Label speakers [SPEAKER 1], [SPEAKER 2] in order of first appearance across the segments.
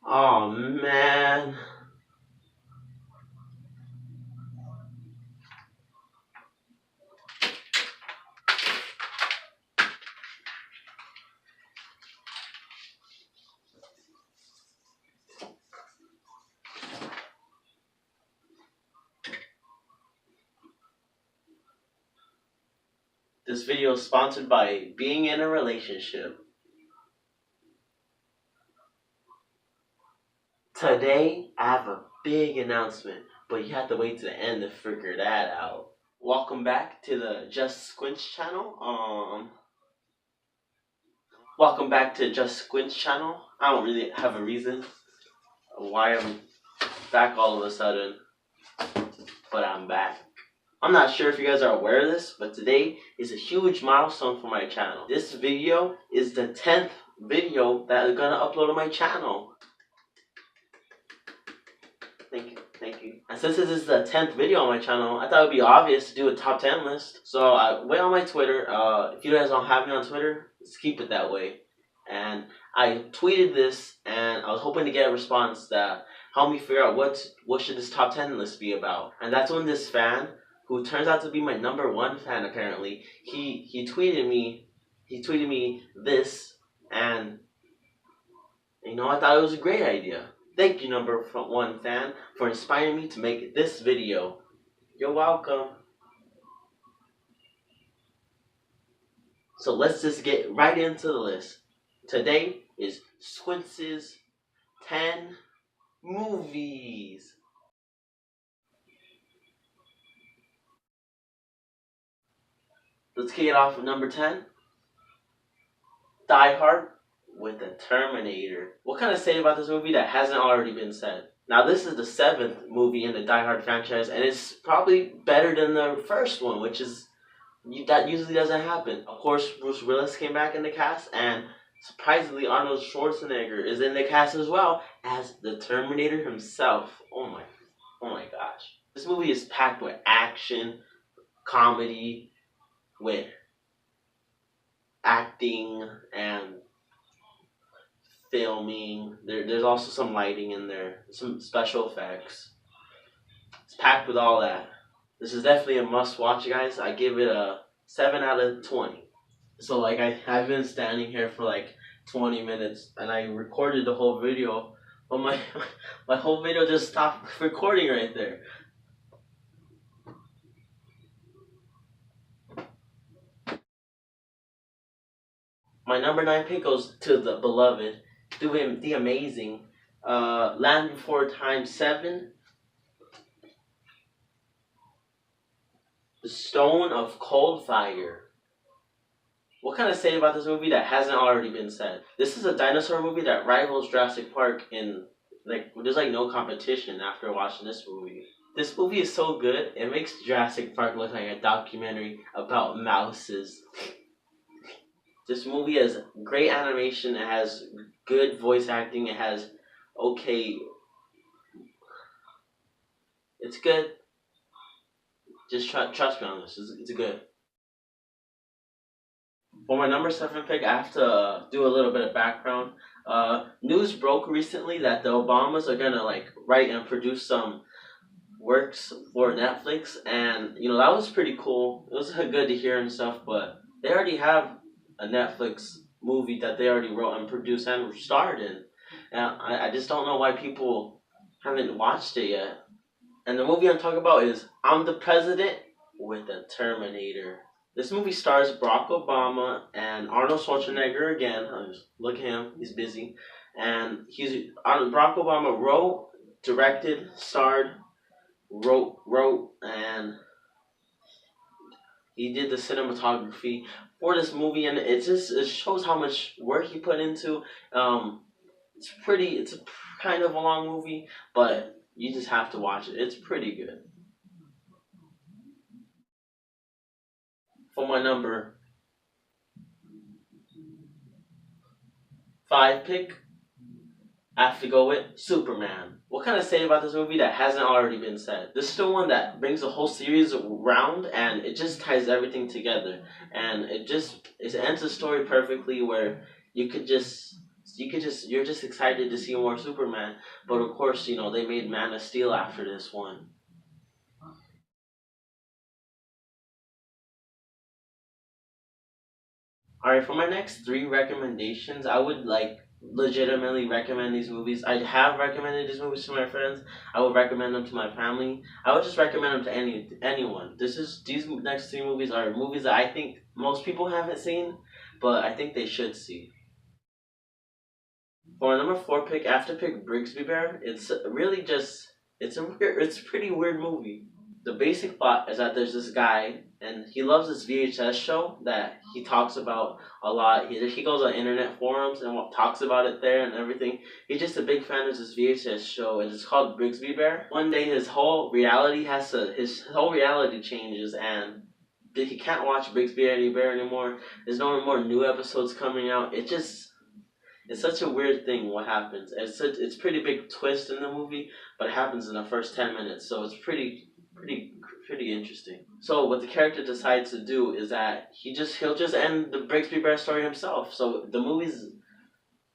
[SPEAKER 1] Oh man. This video is sponsored by being in a relationship. Today, I have a big announcement, but you have to wait to the end to figure that out. Welcome back to the Just Squinch channel. Welcome back to Just Squinch channel. I don't really have a reason why I'm back all of a sudden, but I'm back. I'm not sure if you guys are aware of this, but today is a huge milestone for my channel. This video is the 10th video that I'm gonna upload on my channel. Thank you. And since this is the 10th video on my channel, I thought it would be obvious to do a top 10 list. So I went on my Twitter. If you guys don't have me on Twitter, just keep it that way. And I tweeted this, and I was hoping to get a response that helped me figure out what should this top 10 list be about. And that's when this fan, who turns out to be my #1 fan apparently, he tweeted me this, and I thought it was a great idea. Thank you, #1 fan, for inspiring me to make this video. You're welcome. So let's just get right into the list. Today is Squintz's 10 movies. Let's kick it off with number 10. Die Hard with the Terminator. What can I say about this movie that hasn't already been said? Now, this is the 7th movie in the Die Hard franchise, and it's probably better than the first one, which is that usually doesn't happen. Of course, Bruce Willis came back in the cast, and surprisingly, Arnold Schwarzenegger is in the cast as well as the Terminator himself. Oh my gosh! This movie is packed with action, comedy, with acting and filming. There's also some lighting in there, some special effects. It's packed with all that. This is definitely a must-watch, guys. I give it a 7 out of 20. So like I've been standing here for like 20 minutes and I recorded the whole video, but my my whole video just stopped recording right there. My #9 pick goes to the beloved, doing the amazing, Land Before Time 7, The Stone of Cold Fire. What can I say about this movie that hasn't already been said? This is a dinosaur movie that rivals Jurassic Park in, there's like no competition after watching this movie. This movie is so good, it makes Jurassic Park look like a documentary about mouses. This movie has great animation, it has good voice acting, it has okay. It's good. Just trust me on this. It's good. For my #7 pick, I have to do a little bit of background. News broke recently that the Obamas are gonna write and produce some works for Netflix, and that was pretty cool. It was good to hear and stuff, but they already have a Netflix movie that they already wrote and produced and starred in, and I just don't know why people haven't watched it yet. And the movie I'm talking about is I'm the President with the Terminator. This movie stars Barack Obama and Arnold Schwarzenegger again. Look at him, he's busy. And Barack Obama wrote, directed, starred, wrote, and he did the cinematography for this movie, and it shows how much work he put into. It's a kind of a long movie, but you just have to watch it. It's pretty good. For my #5 pick, I have to go with Superman. What can I say about this movie that hasn't already been said? This is the one that brings the whole series around, and it just ties everything together. And it ends the story perfectly, where you could just you're just excited to see more Superman. But of course, they made Man of Steel after this one. All right, for my next three recommendations, I would like legitimately recommend these movies. I have recommended these movies to my friends. I would recommend them to my family. I would just recommend them to anyone. These next three movies are movies that I think most people haven't seen, but I think they should see. For my number four pick, I have to pick Brigsby Bear. It's really just it's a pretty weird movie. The basic plot is that there's this guy and he loves this VHS show that he talks about a lot. He goes on internet forums and talks about it there and everything. He's just a big fan of this VHS show and it's called Brigsby Bear. One day his whole reality changes and he can't watch Brigsby Bear anymore. There's no more new episodes coming out. It's such a weird thing what happens. It's pretty big twist in the movie, but it happens in the first 10 minutes, so it's pretty pretty interesting. So what the character decides to do is that he'll just end the Brigsby Bear story himself. So the movie's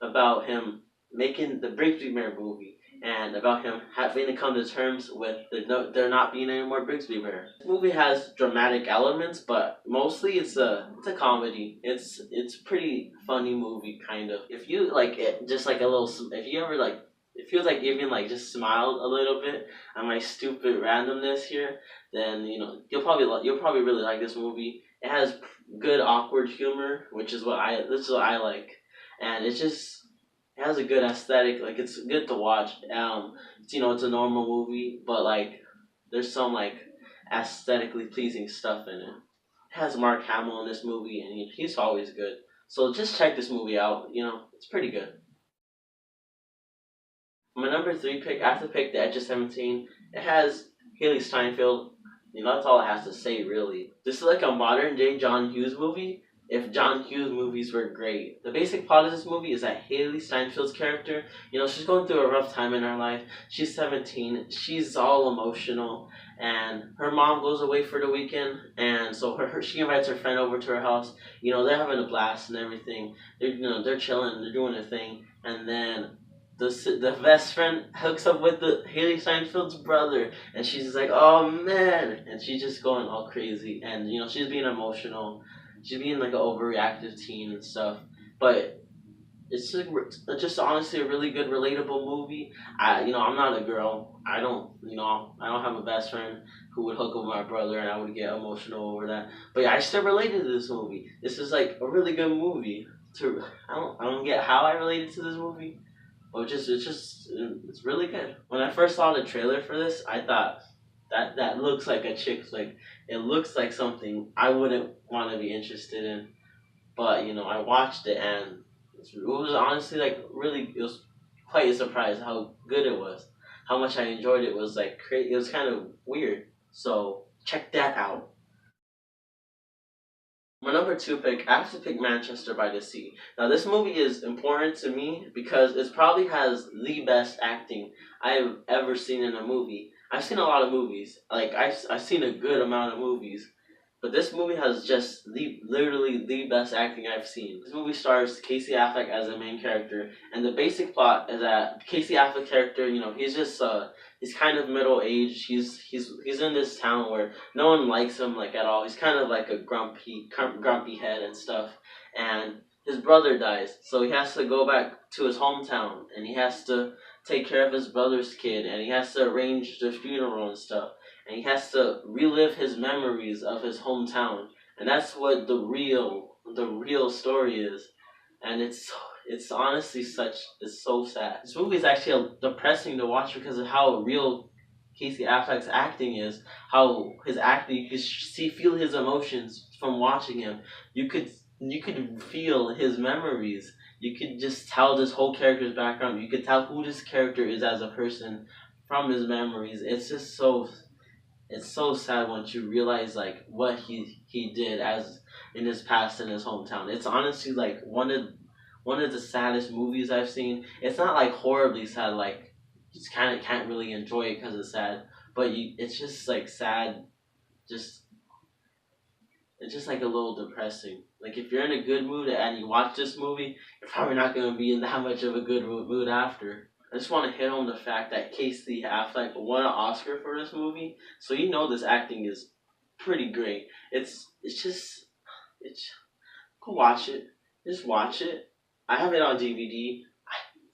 [SPEAKER 1] about him making the Brigsby Bear movie and about him having to come to terms with there not being any more Brigsby Bear. This movie has dramatic elements, but mostly it's a comedy. It's pretty funny movie kind of. If you like it, just like a little. If you ever like. It feels like even like just smiled a little bit at my stupid randomness here, then you'll probably really like this movie. It has good awkward humor, which is this is what I like, and it has a good aesthetic. Like it's good to watch. It's a normal movie, but like there's some like aesthetically pleasing stuff in it. It has Mark Hamill in this movie, and he's always good. So just check this movie out. It's pretty good. My number three pick, I have to pick The Edge of 17. It has Haley Steinfeld. That's all it has to say, really. This is like a modern day John Hughes movie. If John Hughes movies were great, the basic plot of this movie is that Haley Steinfeld's character, she's going through a rough time in her life. She's 17. She's all emotional, and her mom goes away for the weekend, and so she invites her friend over to her house. They're having a blast and everything. They're chilling. They're doing their thing, and then the best friend hooks up with the Haley Steinfeld's brother, and she's just like, "Oh man!" and she's just going all crazy, and she's being emotional, she's being like an overreactive teen and stuff. But just honestly a really good relatable movie. I'm not a girl. I don't have a best friend who would hook up with my brother, and I would get emotional over that. But yeah, I still related to this movie. This is like a really good movie. I don't get how I related to this movie. Oh, it's really good. When I first saw the trailer for this, I thought that looks like a chick flick. It looks like something I wouldn't want to be interested in. But I watched it and it was honestly like really. It was quite a surprise how good it was. How much I enjoyed it was like crazy. It was kind of weird. So check that out. My number two pick, I have to pick Manchester by the Sea. Now, this movie is important to me because it probably has the best acting I've ever seen in a movie. I've seen a lot of movies, like I've seen a good amount of movies, but this movie has just literally the best acting I've seen. This movie stars Casey Affleck as the main character, and the basic plot is that Casey Affleck character, he's kind of middle aged. He's in this town where no one likes him like at all. He's kind of like a grumpy head and stuff. And his brother dies, so he has to go back to his hometown, and he has to take care of his brother's kid, and he has to arrange the funeral and stuff, and he has to relive his memories of his hometown, and that's what the real story is, and it's honestly it's so sad. This movie is actually depressing to watch because of how real Casey Affleck's acting is. How his acting, you could feel his emotions from watching him. You could feel his memories. You could just tell this whole character's background. You could tell who this character is as a person from his memories. It's so sad once you realize like what he did as in his past in his hometown. It's honestly like one of the saddest movies I've seen. It's not like horribly sad, like you just kind of can't really enjoy it because it's sad, but it's just like sad. Just it's just like a little depressing. Like if you're in a good mood and you watch this movie, you're probably not gonna be in that much of a good mood after. I just want to hit home the fact that Casey Affleck won an Oscar for this movie, so you know this acting is pretty great. It's go watch it. Just watch it. I have it on DVD.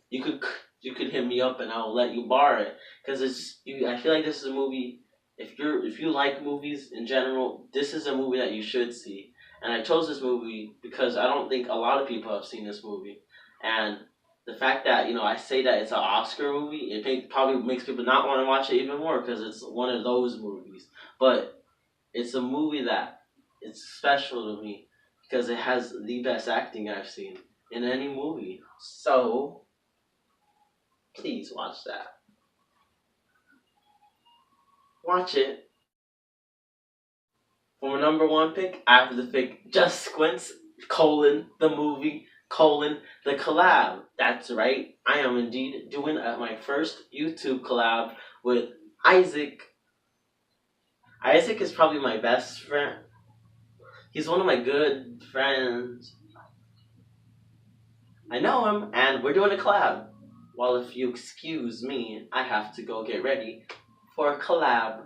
[SPEAKER 1] You could you could hit me up and I'll let you borrow it because it's you. I feel like this is a movie. If you like movies in general, this is a movie that you should see. And I chose this movie because I don't think a lot of people have seen this movie, and the fact that I say that it's an Oscar movie, probably makes people not want to watch it even more because it's one of those movies. But it's a movie that it's special to me because it has the best acting I've seen in any movie. So please watch that. Watch it. For my number one pick, I have to pick Just Squints, the movie, the collab. That's right. I am indeed doing my first YouTube collab with Isaac. Isaac is probably my best friend. He's one of my good friends. I know him, and we're doing a collab. Well, if you excuse me, I have to go get ready for a collab.